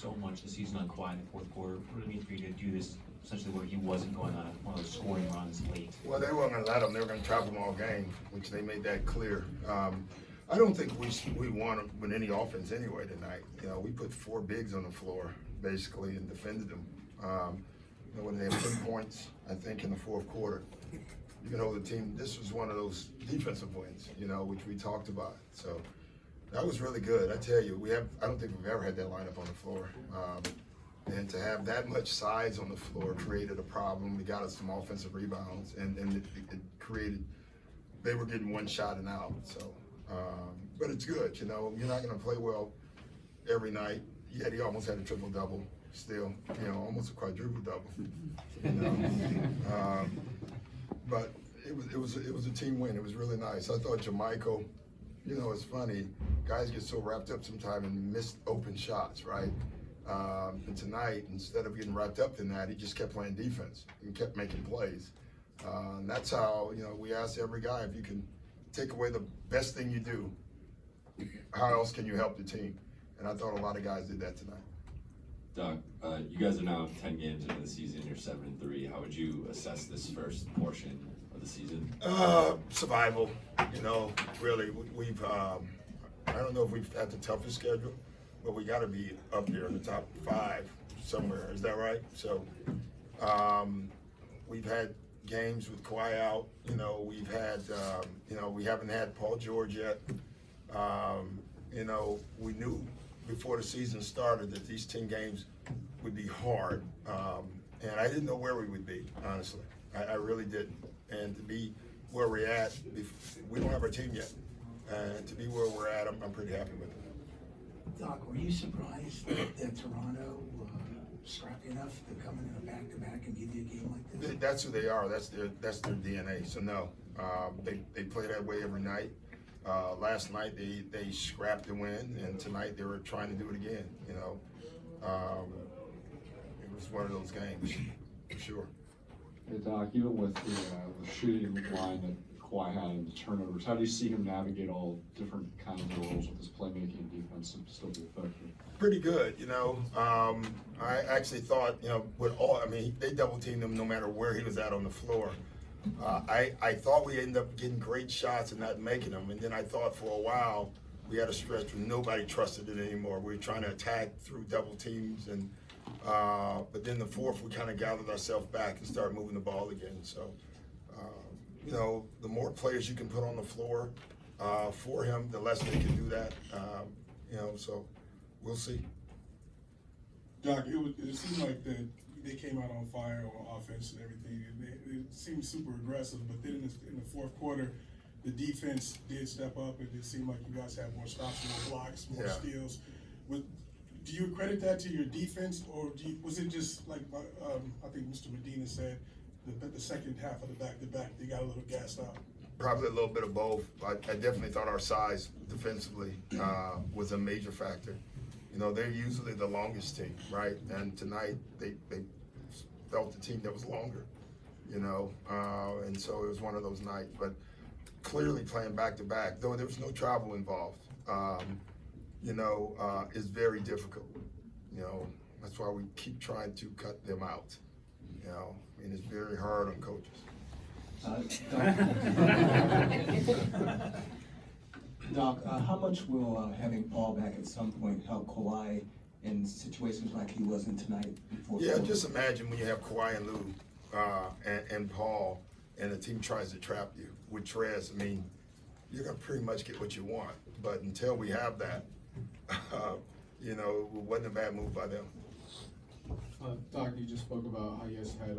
so much this season on Kawhi in the fourth quarter. What did it mean for you to do this essentially where he wasn't going on one of those scoring runs late? Well, they weren't going to let him. They were going to trap him all game, which they made that clear. I don't think we want to win any offense anyway tonight. You know, we put 4 bigs on the floor basically and defended them. You know, when they had 10 points, I think in the fourth quarter, you can hold the team. This was one of those defensive wins, you know, which we talked about. So that was really good. I tell you, I don't think we've ever had that lineup on the floor. And to have that much size on the floor created a problem. We got us some offensive rebounds, and it created, they were getting one shot and out. So, but it's good, you know. You're not going to play well every night. Yet he almost had a triple-double still, you know, almost a quadruple-double. You know? But it was a team win. It was really nice. I thought Jermichael, you know, it's funny. Guys get so wrapped up sometimes and miss open shots, right? And tonight, instead of getting wrapped up in that, he just kept playing defense and kept making plays. And that's how, you know, we asked every guy, if you can take away the best thing you do, how else can you help the team? And I thought a lot of guys did that tonight. Doc, you guys are now 10 games into the season. You're 7-3. How would you assess this first portion of the season? Survival. You know, really, we've. I don't know if we've had the toughest schedule, but we got to be up here in the top 5 somewhere. Is that right? So, we've had games with Kawhi out. You know, we've had. You know, we haven't had Paul George yet. You know, we knew before the season started that these 10 games would be hard, and I didn't know where we would be, honestly. I really didn't. And to be where we're at, we don't have our team yet, and to be where we're at, I'm pretty happy with it. Doc, were you surprised that Toronto scrappy enough to come in a back-to-back and give you a game like this? That's who they are. That's their DNA. So no, they play that way every night. Last night they scrapped to win, and tonight they were trying to do it again. You know, it was one of those games, for sure. Hey Doc, even with the shooting line that Kawhi had and the turnovers, how do you see him navigate all different kinds of roles with his playmaking and defense and still be effective? Pretty good, you know. I actually thought, you know, they double teamed him no matter where he was at on the floor. I thought we ended up getting great shots and not making them, and then I thought for a while we had a stretch where nobody trusted it anymore. We were trying to attack through double teams, and but then the fourth we kind of gathered ourselves back and started moving the ball again. So, you know, the more players you can put on the floor for him, the less they can do that. You know, so we'll see. Doc, it seemed like they came out on fire on offense and everything. It seemed super aggressive, but then in the fourth quarter, the defense did step up, and it seemed like you guys had more stops, more blocks, more steals. Do you credit that to your defense, or was it just like I think Mr. Medina said, the second half of the back-to-back, they got a little gassed out? Probably a little bit of both. I definitely thought our size defensively was a major factor. You know, they're usually the longest team, right? And tonight they felt the team that was longer, you know, and so it was one of those nights. But clearly playing back-to-back, though there was no travel involved, you know, is very difficult. You know, that's why we keep trying to cut them out. You know, I mean, it's very hard on coaches. Doc, how much will having Paul back at some point help Kawhi in situations like he was in tonight? Yeah, just imagine when you have Kawhi and Lou and Paul, and the team tries to trap you with Trez. I mean, you're gonna pretty much get what you want. But until we have that, you know, it wasn't a bad move by them. Doc, you just spoke about how you guys had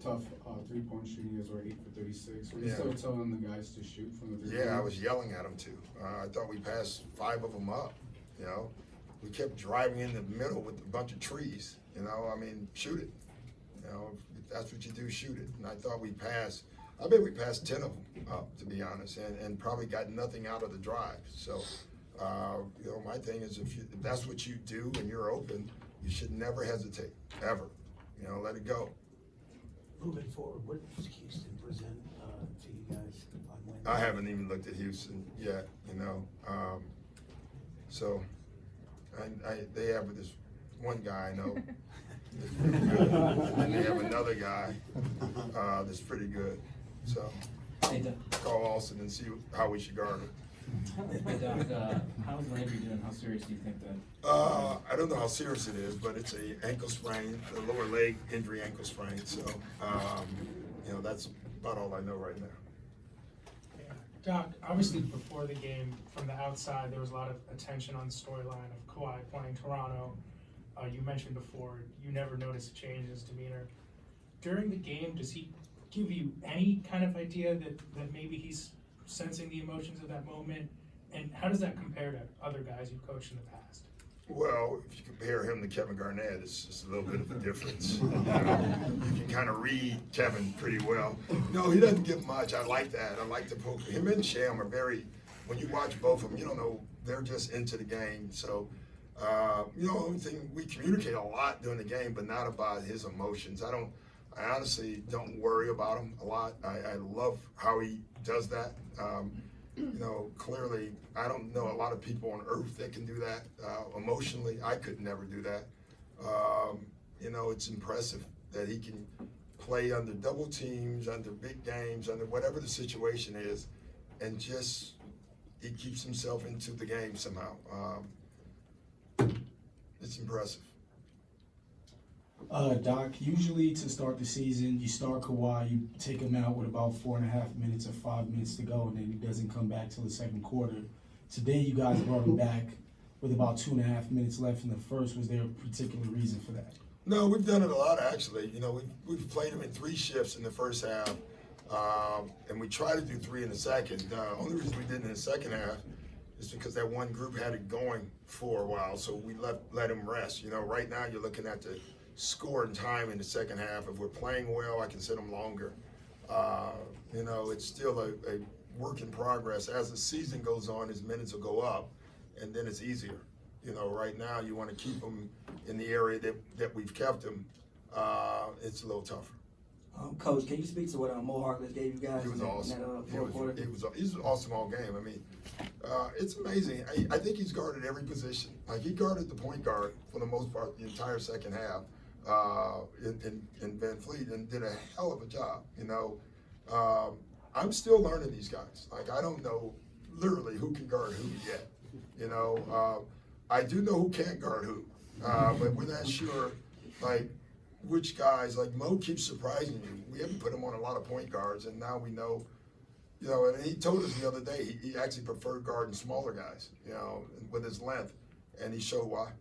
tough three-point shooting. You guys were 8 for 36. Were you still telling the guys to shoot from the three-point? Yeah, I was yelling at them too. I thought we passed 5 of them up. You know, we kept driving in the middle with a bunch of trees. You know, I mean, shoot it. You know, if that's what you do, shoot it. And I thought we passed. I bet we passed 10 of them up, to be honest, and probably got nothing out of the drive. So, you know, my thing is if that's what you do and you're open, you should never hesitate, ever. You know, let it go. Moving forward, what does Houston present to you guys on Wednesday? I haven't even looked at Houston yet, you know. So they have this one guy I know. That's pretty good. And they have another guy that's pretty good. So Hey, Doc, call Austin and see how we should guard him. hey, Doc, how's Landry doing? How serious do you think that? I don't know how serious it is, but it's a ankle sprain, a lower leg injury ankle sprain. So, you know, that's about all I know right now. Doc, obviously before the game, from the outside, there was a lot of attention on the storyline of Kawhi playing Toronto. You mentioned before, you never noticed a change in his demeanor. During the game, does he give you any kind of idea that maybe he's sensing the emotions of that moment? And how does that compare to other guys you've coached in the past? Well, if you compare him to Kevin Garnett, it's just a little bit of a difference. You can kind of read Kevin pretty well. No, he doesn't give much. I like that. I like the poke. Him and Sham are very, when you watch both of them, you don't know, they're just into the game. So, you know, only thing, we communicate a lot during the game, but not about his emotions. I honestly don't worry about him a lot. I love how he does that. You know, clearly, I don't know a lot of people on earth that can do that. Emotionally, I could never do that. You know, it's impressive that he can play under double teams, under big games, under whatever the situation is, and just he keeps himself into the game somehow. It's impressive. Doc, usually to start the season, you start Kawhi, you take him out with about 4.5 minutes or 5 minutes to go, and then he doesn't come back till the second quarter. Today, you guys brought him back with about 2.5 minutes left in the first. Was there a particular reason for that? No, we've done it a lot actually. You know, we've played him in 3 shifts in the first half, and we try to do 3 in the second. The only reason we didn't in the second half is because that one group had it going for a while, so we let him rest. You know, right now you're looking at the score and time in the second half. If we're playing well, I can sit him longer. You know, it's still a work in progress. As the season goes on, his minutes will go up, and then it's easier. You know, right now you want to keep him in the area that we've kept him. It's a little tougher. Coach, can you speak to what Mo Harkless gave you guys? He was awesome. In that fourth quarter? He's awesome all game. I mean, it's amazing. I think he's guarded every position. Like, he guarded the point guard for the most part the entire second half in Van Fleet, and did a hell of a job. You know, I'm still learning these guys. Like, I don't know literally who can guard who yet. You know, I do know who can't guard who, but we're not sure, like, which guys. Like, Mo keeps surprising you. We haven't put him on a lot of point guards, and now we know, you know, and he told us the other day he actually preferred guarding smaller guys, you know, with his length, and he showed why.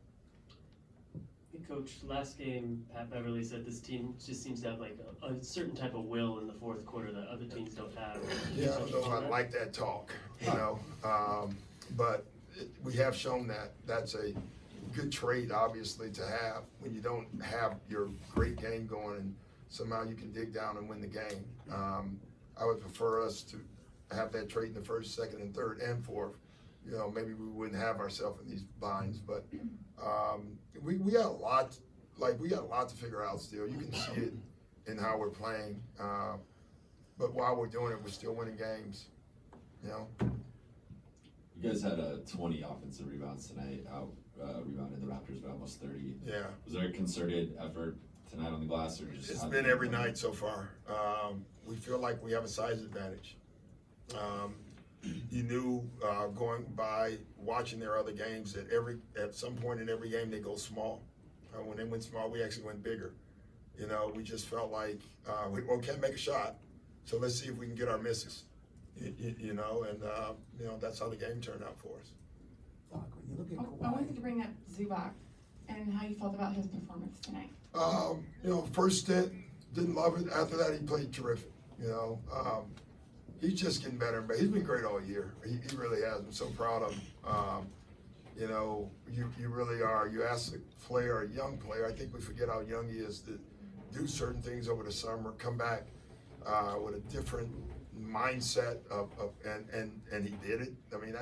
Hey, Coach, last game, Pat Beverly said this team just seems to have like a certain type of will in the fourth quarter that other teams don't have. Yeah, I don't know if I like that talk, you know, but we have shown that that's a good trait, obviously, to have when you don't have your great game going and somehow you can dig down and win the game. I would prefer us to have that trait in the first, second, and third, and fourth. You know, maybe we wouldn't have ourselves in these binds, but we got a lot, we got a lot to figure out still. You can see it in how we're playing, but while we're doing it, we're still winning games, you know. You guys had 20 offensive rebounds tonight, rebounded the Raptors by almost 30. Yeah. Was there a concerted effort tonight on the glass, or just? It's been every night so far. We feel like we have a size advantage. You knew going by watching their other games that at some point in every game they go small. When they went small, we actually went bigger. You know, we just felt like we can't make a shot, so let's see if we can get our misses. You know, and you know, that's how the game turned out for us. Doc, when you look at Kawhi, I wanted to bring up Zubac and how you felt about his performance tonight. You know, first stint, didn't love it. After that, he played terrific. You know, he's just getting better, but he's been great all year. He really has. I'm so proud of him. You know, you really are. You ask a player, a young player, I think we forget how young he is, to do certain things over the summer, come back with a different mindset and he did it. I mean,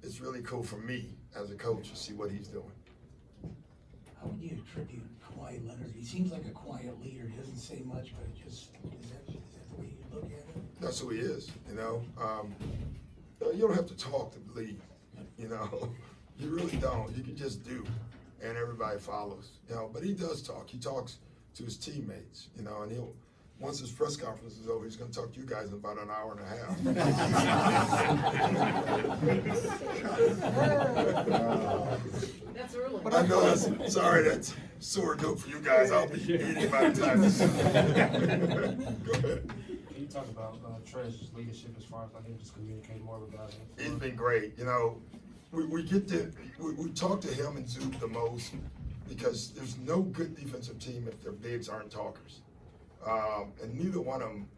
it's really cool for me as a coach to see what he's doing. how would you attribute Kawhi Leonard? He seems like a quiet leader. He doesn't say much, but it just, is that the way you look at it? That's who he is, you know. You don't have to talk to lead, you know. You really don't. You can just do. and everybody follows, you know, but he does talk. He talks to his teammates, you know, and once his press conference is over, he's gonna talk to you guys in about an hour and a half. That's early. I know that's sore dope for you guys. I'll be eating by the time this is. Go ahead. Can you talk about Trez's leadership as far as like him just communicating more with guys? He's been great. You know, we talk to him and Zoop the most because there's no good defensive team if their bigs aren't talkers. And neither one of them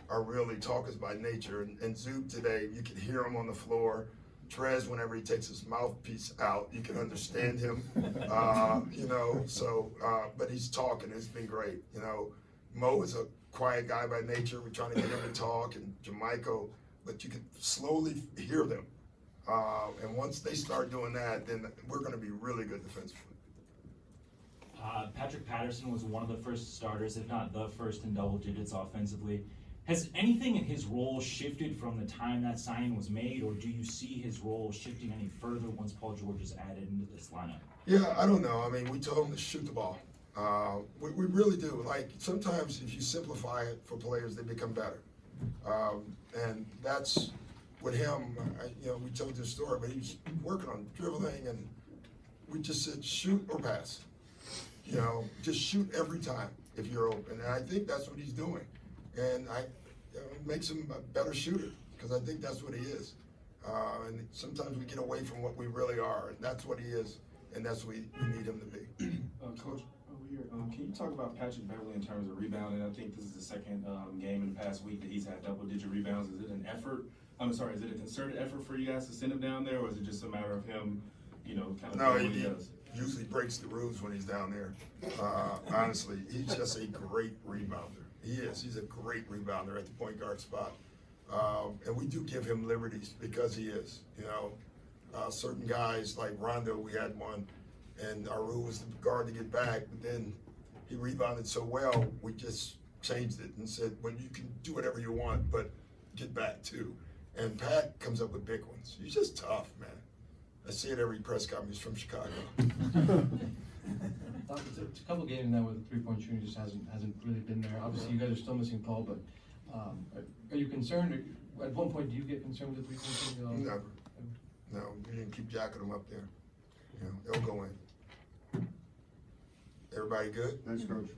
are really talkers by nature. And Zoop today, you can hear him on the floor. Trez, whenever he takes his mouthpiece out, you can understand him. You know, so, but he's talking. It's been great. You know, Mo is a quiet guy by nature. We're trying to get him to talk, and Jamichael, but you can slowly hear them. And once they start doing that, then we're going to be really good defensively. Patrick Patterson was one of the first starters, if not the first in double digits offensively. Has anything in his role shifted from the time that signing was made, or do you see his role shifting any further once Paul George is added into this lineup? Yeah, I don't know. I mean, we told him to shoot the ball. We really do. Like, sometimes if you simplify it for players, they become better. And that's with him, you know, we told this story, but he was working on dribbling, and we just said shoot or pass. You know, just shoot every time if you're open. And I think that's what he's doing. And it makes him a better shooter, because I think that's what he is. And sometimes we get away from what we really are, and that's what he is, and that's what we need him to be. Coach, over here, can you talk about Patrick Beverly in terms of rebounding? I think this is the second game in the past week that he's had double-digit rebounds. Is it an effort? I'm sorry, is it a concerted effort for you guys to send him down there, or is it just a matter of him, you know, kind of doing what he does? Usually breaks the rules when he's down there. Honestly, he's just a great rebounder. He is. He's a great rebounder at the point guard spot. And we do give him liberties because he is. You know, certain guys like Rondo, we had one, and our rule was the guard to get back, but then he rebounded so well, we just changed it and said, well, you can do whatever you want, but get back too. And Pat comes up with big ones. He's just tough, man. I see it every press conference. He's from Chicago. It's a couple games now where the three-point shooting just hasn't really been there. Obviously, you guys are still missing Paul, but are you concerned? At one point, do you get concerned with the three-point shooting? Never. No, we didn't keep jacking them up there. You know, they'll go in. Everybody good? Thanks, Coach.